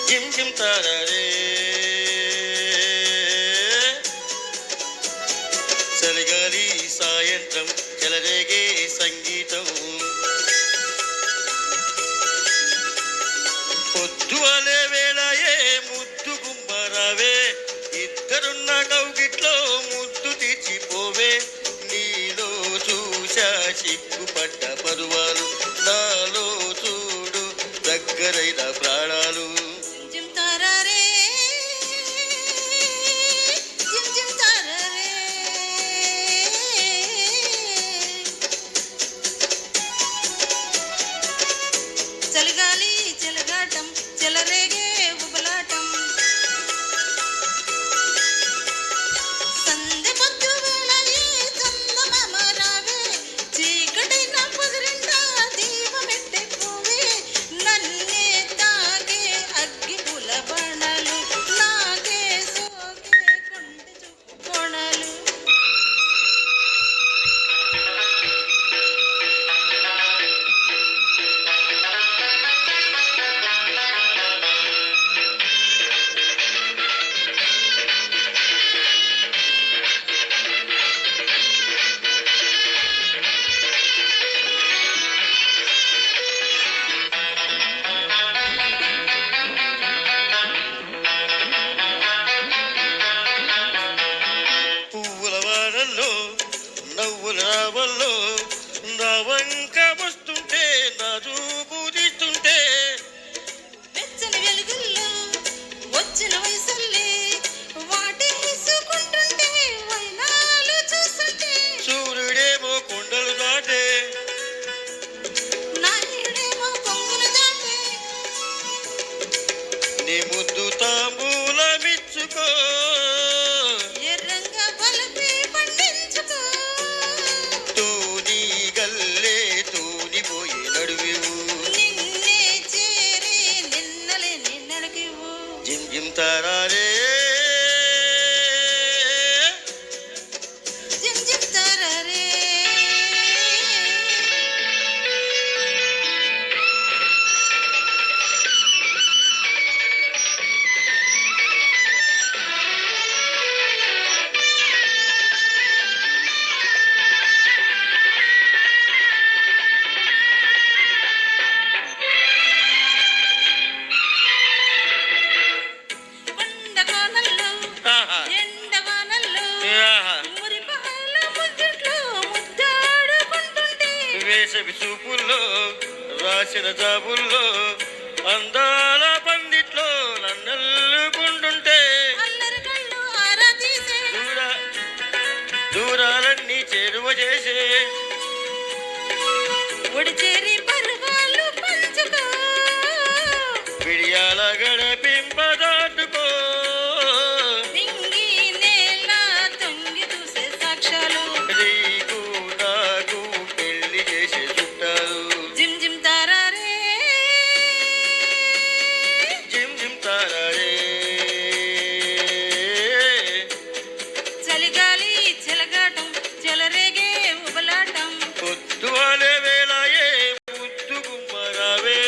Gym gym తారరే చలిగాలి సాయంత్రం చెలరేగే సంగీతం పొద్దువలే వేళయే ముద్దు గుమ్మరావే ఇద్దరున్న కౌగిట్లో ముద్దు తీర్చిపోవే నీలో చూశా సిగ్గుపడ్డ పరువాలు నాలో చూడు దగ్గరైన ప్రాణాలు చలిగాలి చెలగాటం చెలరేగే ఉబలాటం సందె పొద్దు వేళయే చందమామ రావే చీకటైన పొదరిండా దీపమెట్టే పోవే నన్నే తాగే అగ్గి పుల బాణాలు నాకే సోకే కొండె చూపు కోణాలు నవ్వుల రావల్లో నా వంక వస్తుంటే నా చూపు తీస్తుంటే వెచ్చని వెలుగుల్లో వచ్చిన వయసుల్లే వాటేసుకుంటుంటే వైనాలు చూస్తుంటే సూర్యుడేమో కొండలు దాటే నాయుడేమో కొంగులు దాటే నీ ముద్దు తాంబూలమిచ్చుకో ఎర్రంగా బలపి పండించుకో తూని గల్లే తూనిపోయే నడువివు నిన్నే చేరి నిన్నలే నిన్నడకివు జిమ్ జిమ్ తారారే జిమ్ జిమ్ తారరే కొండ కోనల్లో ఆహా. ఎండవానల్లో ఆహా. మురిపాల ముద్దుట్లో ముద్దాడుకుంటుంటే వేసవి చూపుల్లో రాసిన జాబుల్లో అందాల పందిట్లో నన్నల్లుకుంటుంటే అల్లరి కళ్ళు ఆరా తీసే దూరాలన్నీ చేరువ చేసే ఒడి చేరి పరువాలు పంచుకో విడియాల గడపింపదాటుకో నింగి నేల తొంగి చూసే సాక్ష్యాలు నీకు నాకు పెళ్లి చేసే చుట్టాలు జిమ్ జిమ్ తారారే జిమ్ జిమ్ తారారే చలిగాలి చెలగాటం చెలరేగే ఉబలాటం పొద్దువాలే వేళయే ముద్దు గుమ్మరావే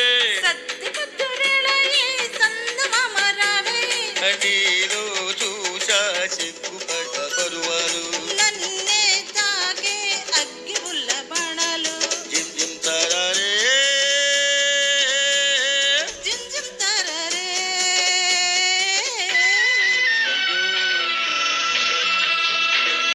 సత్తి పొద్దు వేళయే చందమామ రావే నీ